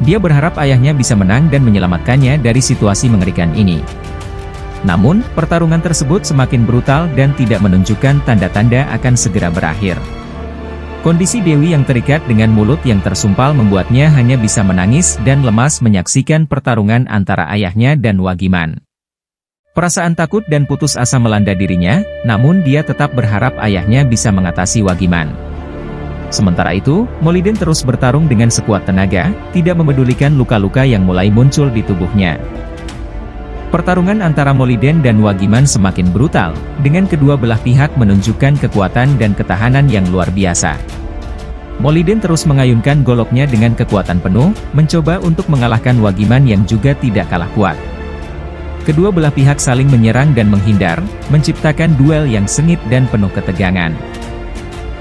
Dia berharap ayahnya bisa menang dan menyelamatkannya dari situasi mengerikan ini. Namun, pertarungan tersebut semakin brutal dan tidak menunjukkan tanda-tanda akan segera berakhir. Kondisi Dewi yang terikat dengan mulut yang tersumpal membuatnya hanya bisa menangis dan lemas menyaksikan pertarungan antara ayahnya dan Wagiman. Perasaan takut dan putus asa melanda dirinya, namun dia tetap berharap ayahnya bisa mengatasi Wagiman. Sementara itu, Moliden terus bertarung dengan sekuat tenaga, tidak memedulikan luka-luka yang mulai muncul di tubuhnya. Pertarungan antara Moliden dan Wagiman semakin brutal, dengan kedua belah pihak menunjukkan kekuatan dan ketahanan yang luar biasa. Moliden terus mengayunkan goloknya dengan kekuatan penuh, mencoba untuk mengalahkan Wagiman yang juga tidak kalah kuat. Kedua belah pihak saling menyerang dan menghindar, menciptakan duel yang sengit dan penuh ketegangan.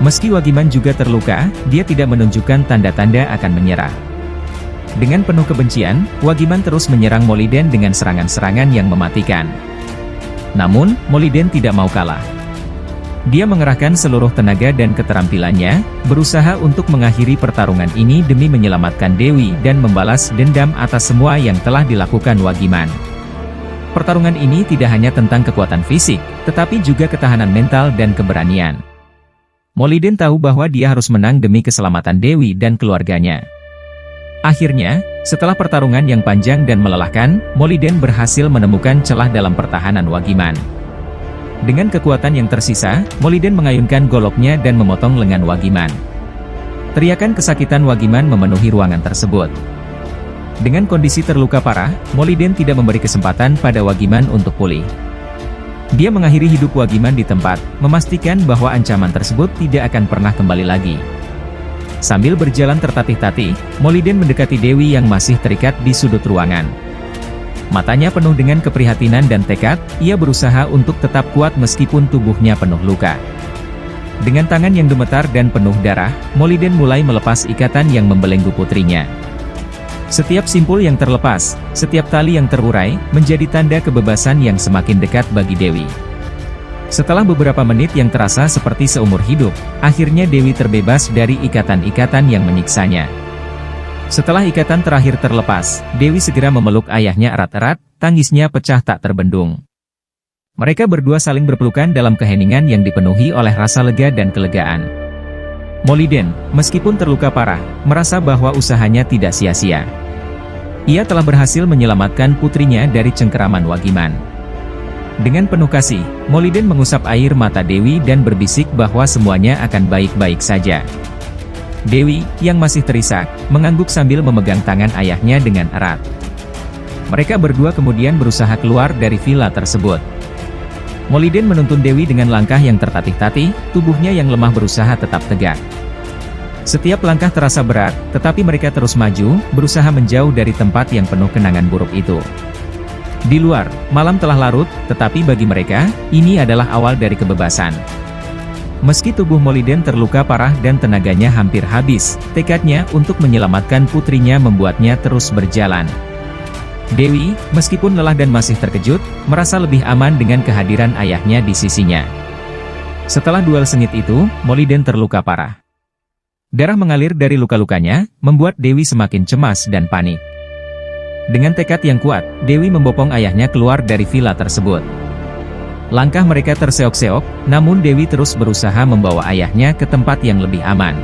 Meski Wagiman juga terluka, dia tidak menunjukkan tanda-tanda akan menyerah. Dengan penuh kebencian, Wagiman terus menyerang Moliden dengan serangan-serangan yang mematikan. Namun, Moliden tidak mau kalah. Dia mengerahkan seluruh tenaga dan keterampilannya, berusaha untuk mengakhiri pertarungan ini demi menyelamatkan Dewi dan membalas dendam atas semua yang telah dilakukan Wagiman. Pertarungan ini tidak hanya tentang kekuatan fisik, tetapi juga ketahanan mental dan keberanian. Moliden tahu bahwa dia harus menang demi keselamatan Dewi dan keluarganya. Akhirnya, setelah pertarungan yang panjang dan melelahkan, Moliden berhasil menemukan celah dalam pertahanan Wagiman. Dengan kekuatan yang tersisa, Moliden mengayunkan goloknya dan memotong lengan Wagiman. Teriakan kesakitan Wagiman memenuhi ruangan tersebut. Dengan kondisi terluka parah, Moliden tidak memberi kesempatan pada Wagiman untuk pulih. Dia mengakhiri hidup Wagiman di tempat, memastikan bahwa ancaman tersebut tidak akan pernah kembali lagi. Sambil berjalan tertatih-tatih, Moliden mendekati Dewi yang masih terikat di sudut ruangan. Matanya penuh dengan keprihatinan dan tekad, ia berusaha untuk tetap kuat meskipun tubuhnya penuh luka. Dengan tangan yang gemetar dan penuh darah, Moliden mulai melepas ikatan yang membelenggu putrinya. Setiap simpul yang terlepas, setiap tali yang terurai, menjadi tanda kebebasan yang semakin dekat bagi Dewi. Setelah beberapa menit yang terasa seperti seumur hidup, akhirnya Dewi terbebas dari ikatan-ikatan yang menyiksanya. Setelah ikatan terakhir terlepas, Dewi segera memeluk ayahnya erat-erat, tangisnya pecah tak terbendung. Mereka berdua saling berpelukan dalam keheningan yang dipenuhi oleh rasa lega dan kelegaan. Moliden, meskipun terluka parah, merasa bahwa usahanya tidak sia-sia. Ia telah berhasil menyelamatkan putrinya dari cengkeraman Wagiman. Dengan penuh kasih, Moliden mengusap air mata Dewi dan berbisik bahwa semuanya akan baik-baik saja. Dewi, yang masih terisak, mengangguk sambil memegang tangan ayahnya dengan erat. Mereka berdua kemudian berusaha keluar dari villa tersebut. Moliden menuntun Dewi dengan langkah yang tertatih-tatih, tubuhnya yang lemah berusaha tetap tegak. Setiap langkah terasa berat, tetapi mereka terus maju, berusaha menjauh dari tempat yang penuh kenangan buruk itu. Di luar, malam telah larut, tetapi bagi mereka, ini adalah awal dari kebebasan. Meski tubuh Moliden terluka parah dan tenaganya hampir habis, tekadnya untuk menyelamatkan putrinya membuatnya terus berjalan. Dewi, meskipun lelah dan masih terkejut, merasa lebih aman dengan kehadiran ayahnya di sisinya. Setelah duel sengit itu, Moliden terluka parah. Darah mengalir dari luka-lukanya, membuat Dewi semakin cemas dan panik. Dengan tekad yang kuat, Dewi membopong ayahnya keluar dari villa tersebut. Langkah mereka terseok-seok, namun Dewi terus berusaha membawa ayahnya ke tempat yang lebih aman.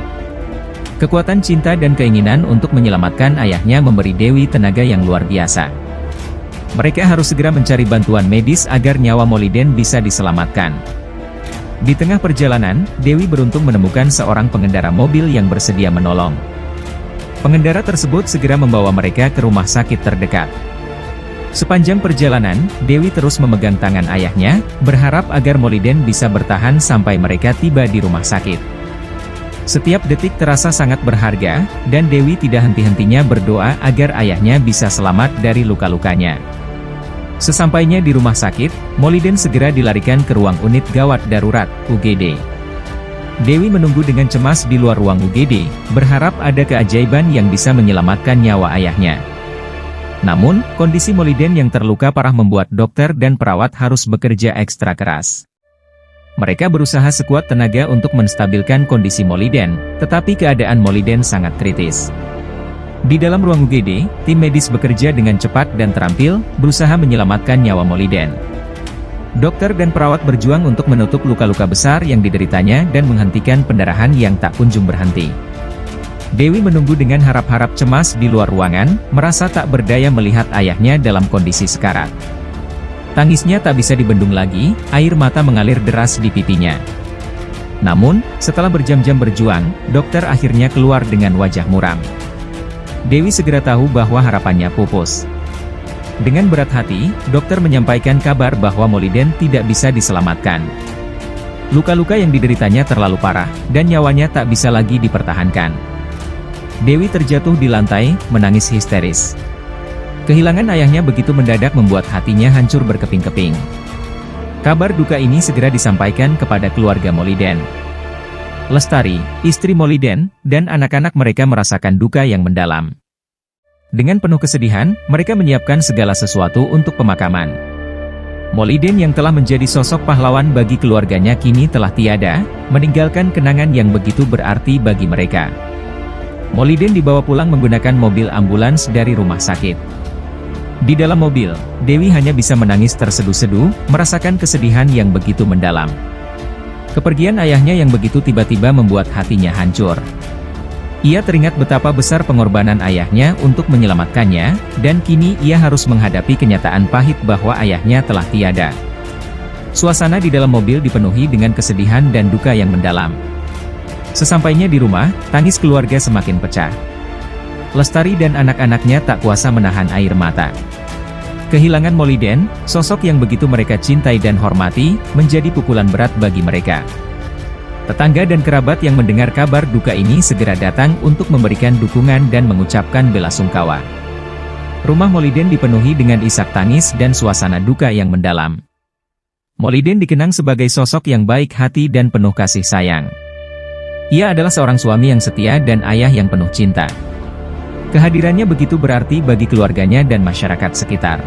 Kekuatan cinta dan keinginan untuk menyelamatkan ayahnya memberi Dewi tenaga yang luar biasa. Mereka harus segera mencari bantuan medis agar nyawa Moliden bisa diselamatkan. Di tengah perjalanan, Dewi beruntung menemukan seorang pengendara mobil yang bersedia menolong. Pengendara tersebut segera membawa mereka ke rumah sakit terdekat. Sepanjang perjalanan, Dewi terus memegang tangan ayahnya, berharap agar Moliden bisa bertahan sampai mereka tiba di rumah sakit. Setiap detik terasa sangat berharga, dan Dewi tidak henti-hentinya berdoa agar ayahnya bisa selamat dari luka-lukanya. Sesampainya di rumah sakit, Moliden segera dilarikan ke ruang unit gawat darurat, UGD. Dewi menunggu dengan cemas di luar ruang UGD, berharap ada keajaiban yang bisa menyelamatkan nyawa ayahnya. Namun, kondisi Moliden yang terluka parah membuat dokter dan perawat harus bekerja ekstra keras. Mereka berusaha sekuat tenaga untuk menstabilkan kondisi Moliden, tetapi keadaan Moliden sangat kritis. Di dalam ruang UGD, tim medis bekerja dengan cepat dan terampil, berusaha menyelamatkan nyawa Moliden. Dokter dan perawat berjuang untuk menutup luka-luka besar yang dideritanya dan menghentikan pendarahan yang tak kunjung berhenti. Dewi menunggu dengan harap-harap cemas di luar ruangan, merasa tak berdaya melihat ayahnya dalam kondisi sekarat. Tangisnya tak bisa dibendung lagi, air mata mengalir deras di pipinya. Namun, setelah berjam-jam berjuang, dokter akhirnya keluar dengan wajah muram. Dewi segera tahu bahwa harapannya pupus. Dengan berat hati, dokter menyampaikan kabar bahwa Moliden tidak bisa diselamatkan. Luka-luka yang dideritanya terlalu parah, dan nyawanya tak bisa lagi dipertahankan. Dewi terjatuh di lantai, menangis histeris. Kehilangan ayahnya begitu mendadak membuat hatinya hancur berkeping-keping. Kabar duka ini segera disampaikan kepada keluarga Moliden. Lestari, istri Moliden, dan anak-anak mereka merasakan duka yang mendalam. Dengan penuh kesedihan, mereka menyiapkan segala sesuatu untuk pemakaman. Moliden yang telah menjadi sosok pahlawan bagi keluarganya kini telah tiada, meninggalkan kenangan yang begitu berarti bagi mereka. Moliden dibawa pulang menggunakan mobil ambulans dari rumah sakit. Di dalam mobil, Dewi hanya bisa menangis terseduh-seduh, merasakan kesedihan yang begitu mendalam. Kepergian ayahnya yang begitu tiba-tiba membuat hatinya hancur. Ia teringat betapa besar pengorbanan ayahnya untuk menyelamatkannya, dan kini ia harus menghadapi kenyataan pahit bahwa ayahnya telah tiada. Suasana di dalam mobil dipenuhi dengan kesedihan dan duka yang mendalam. Sesampainya di rumah, tangis keluarga semakin pecah. Lestari dan anak-anaknya tak kuasa menahan air mata. Kehilangan Moliden, sosok yang begitu mereka cintai dan hormati, menjadi pukulan berat bagi mereka. Tetangga dan kerabat yang mendengar kabar duka ini segera datang untuk memberikan dukungan dan mengucapkan belasungkawa. Rumah Moliden dipenuhi dengan isak tangis dan suasana duka yang mendalam. Moliden dikenang sebagai sosok yang baik hati dan penuh kasih sayang. Ia adalah seorang suami yang setia dan ayah yang penuh cinta. Kehadirannya begitu berarti bagi keluarganya dan masyarakat sekitar.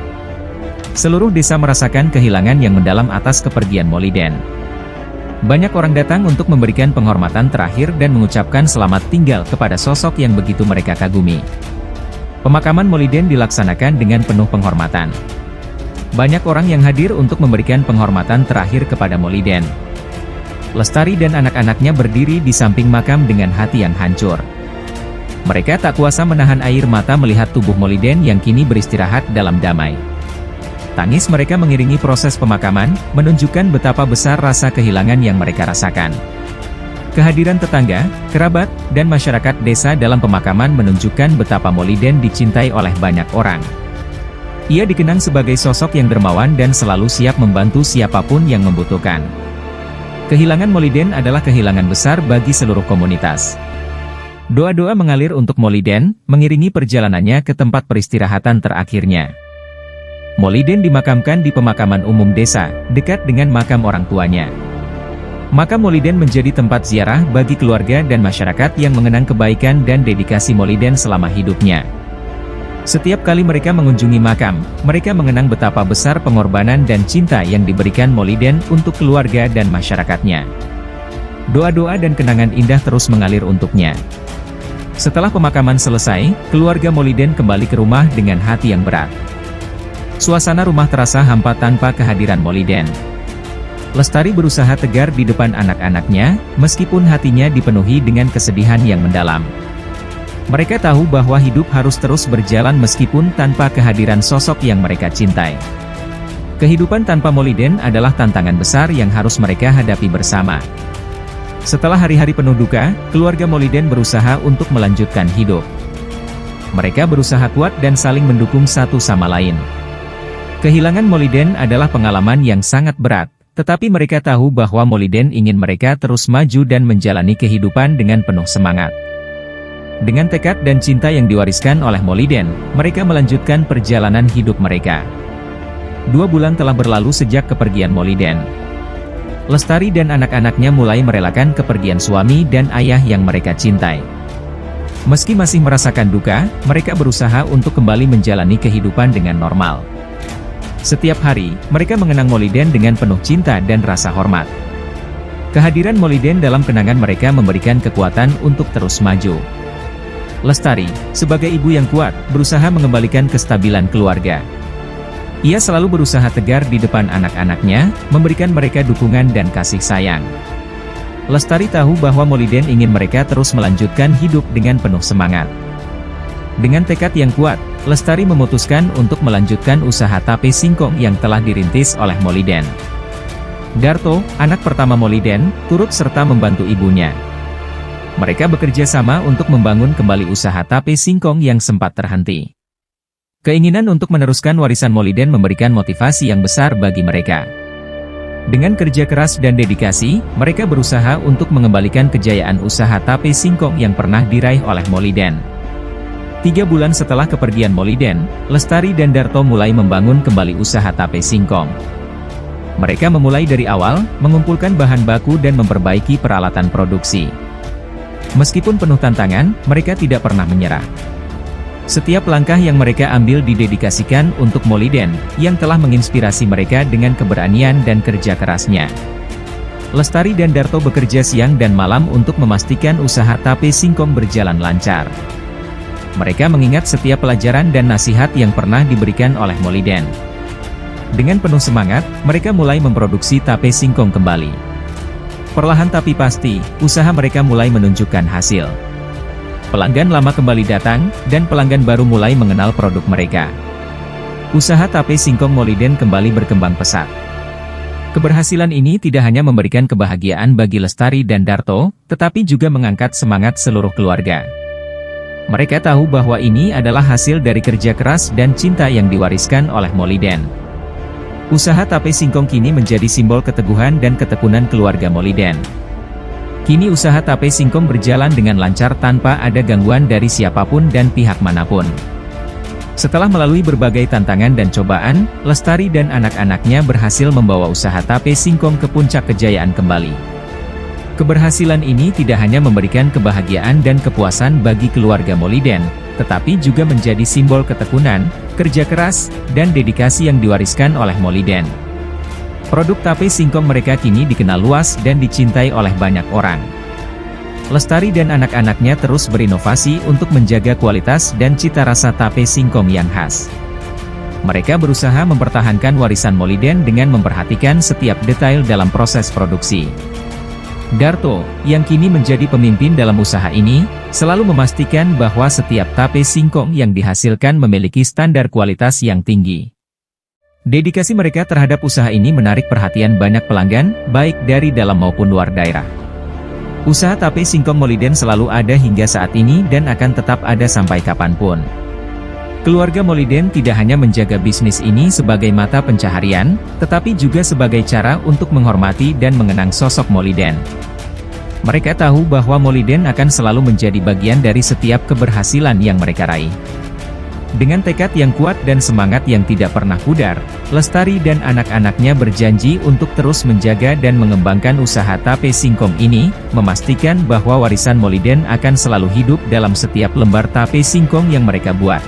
Seluruh desa merasakan kehilangan yang mendalam atas kepergian Moliden. Banyak orang datang untuk memberikan penghormatan terakhir dan mengucapkan selamat tinggal kepada sosok yang begitu mereka kagumi. Pemakaman Moliden dilaksanakan dengan penuh penghormatan. Banyak orang yang hadir untuk memberikan penghormatan terakhir kepada Moliden. Lestari dan anak-anaknya berdiri di samping makam dengan hati yang hancur. Mereka tak kuasa menahan air mata melihat tubuh Moliden yang kini beristirahat dalam damai. Tangis mereka mengiringi proses pemakaman, menunjukkan betapa besar rasa kehilangan yang mereka rasakan. Kehadiran tetangga, kerabat, dan masyarakat desa dalam pemakaman menunjukkan betapa Moliden dicintai oleh banyak orang. Ia dikenang sebagai sosok yang dermawan dan selalu siap membantu siapapun yang membutuhkan. Kehilangan Moliden adalah kehilangan besar bagi seluruh komunitas. Doa-doa mengalir untuk Moliden, mengiringi perjalanannya ke tempat peristirahatan terakhirnya. Moliden dimakamkan di pemakaman umum desa, dekat dengan makam orang tuanya. Makam Moliden menjadi tempat ziarah bagi keluarga dan masyarakat yang mengenang kebaikan dan dedikasi Moliden selama hidupnya. Setiap kali mereka mengunjungi makam, mereka mengenang betapa besar pengorbanan dan cinta yang diberikan Moliden untuk keluarga dan masyarakatnya. Doa-doa dan kenangan indah terus mengalir untuknya. Setelah pemakaman selesai, keluarga Moliden kembali ke rumah dengan hati yang berat. Suasana rumah terasa hampa tanpa kehadiran Moliden. Lestari berusaha tegar di depan anak-anaknya, meskipun hatinya dipenuhi dengan kesedihan yang mendalam. Mereka tahu bahwa hidup harus terus berjalan meskipun tanpa kehadiran sosok yang mereka cintai. Kehidupan tanpa Moliden adalah tantangan besar yang harus mereka hadapi bersama. Setelah hari-hari penuh duka, keluarga Moliden berusaha untuk melanjutkan hidup. Mereka berusaha kuat dan saling mendukung satu sama lain. Kehilangan Moliden adalah pengalaman yang sangat berat, tetapi mereka tahu bahwa Moliden ingin mereka terus maju dan menjalani kehidupan dengan penuh semangat. Dengan tekad dan cinta yang diwariskan oleh Moliden, mereka melanjutkan perjalanan hidup mereka. 2 bulan telah berlalu sejak kepergian Moliden. Lestari dan anak-anaknya mulai merelakan kepergian suami dan ayah yang mereka cintai. Meski masih merasakan duka, mereka berusaha untuk kembali menjalani kehidupan dengan normal. Setiap hari, mereka mengenang Moliden dengan penuh cinta dan rasa hormat. Kehadiran Moliden dalam kenangan mereka memberikan kekuatan untuk terus maju. Lestari, sebagai ibu yang kuat, berusaha mengembalikan kestabilan keluarga. Ia selalu berusaha tegar di depan anak-anaknya, memberikan mereka dukungan dan kasih sayang. Lestari tahu bahwa Moliden ingin mereka terus melanjutkan hidup dengan penuh semangat. Dengan tekad yang kuat, Lestari memutuskan untuk melanjutkan usaha tape singkong yang telah dirintis oleh Moliden. Darto, anak pertama Moliden, turut serta membantu ibunya. Mereka bekerja sama untuk membangun kembali usaha tape singkong yang sempat terhenti. Keinginan untuk meneruskan warisan Moliden memberikan motivasi yang besar bagi mereka. Dengan kerja keras dan dedikasi, mereka berusaha untuk mengembalikan kejayaan usaha tape singkong yang pernah diraih oleh Moliden. 3 bulan setelah kepergian Moliden, Lestari dan Darto mulai membangun kembali usaha tape singkong. Mereka memulai dari awal, mengumpulkan bahan baku dan memperbaiki peralatan produksi. Meskipun penuh tantangan, mereka tidak pernah menyerah. Setiap langkah yang mereka ambil didedikasikan untuk Moliden, yang telah menginspirasi mereka dengan keberanian dan kerja kerasnya. Lestari dan Darto bekerja siang dan malam untuk memastikan usaha tape singkong berjalan lancar. Mereka mengingat setiap pelajaran dan nasihat yang pernah diberikan oleh Moliden. Dengan penuh semangat, mereka mulai memproduksi tape singkong kembali. Perlahan tapi pasti, usaha mereka mulai menunjukkan hasil. Pelanggan lama kembali datang, dan pelanggan baru mulai mengenal produk mereka. Usaha tape singkong Moliden kembali berkembang pesat. Keberhasilan ini tidak hanya memberikan kebahagiaan bagi Lestari dan Darto, tetapi juga mengangkat semangat seluruh keluarga. Mereka tahu bahwa ini adalah hasil dari kerja keras dan cinta yang diwariskan oleh Moliden. Usaha tape singkong kini menjadi simbol keteguhan dan ketekunan keluarga Moliden. Kini usaha tape singkong berjalan dengan lancar tanpa ada gangguan dari siapapun dan pihak manapun. Setelah melalui berbagai tantangan dan cobaan, Lestari dan anak-anaknya berhasil membawa usaha tape singkong ke puncak kejayaan kembali. Keberhasilan ini tidak hanya memberikan kebahagiaan dan kepuasan bagi keluarga Moliden, tetapi juga menjadi simbol ketekunan, kerja keras, dan dedikasi yang diwariskan oleh Moliden. Produk tape singkong mereka kini dikenal luas dan dicintai oleh banyak orang. Lestari dan anak-anaknya terus berinovasi untuk menjaga kualitas dan cita rasa tape singkong yang khas. Mereka berusaha mempertahankan warisan Moliden dengan memperhatikan setiap detail dalam proses produksi. Darto, yang kini menjadi pemimpin dalam usaha ini, selalu memastikan bahwa setiap tape singkong yang dihasilkan memiliki standar kualitas yang tinggi. Dedikasi mereka terhadap usaha ini menarik perhatian banyak pelanggan, baik dari dalam maupun luar daerah. Usaha tape singkong Moliden selalu ada hingga saat ini dan akan tetap ada sampai kapanpun. Keluarga Moliden tidak hanya menjaga bisnis ini sebagai mata pencaharian, tetapi juga sebagai cara untuk menghormati dan mengenang sosok Moliden. Mereka tahu bahwa Moliden akan selalu menjadi bagian dari setiap keberhasilan yang mereka raih. Dengan tekad yang kuat dan semangat yang tidak pernah pudar, Lestari dan anak-anaknya berjanji untuk terus menjaga dan mengembangkan usaha tape singkong ini, memastikan bahwa warisan Moliden akan selalu hidup dalam setiap lembar tape singkong yang mereka buat.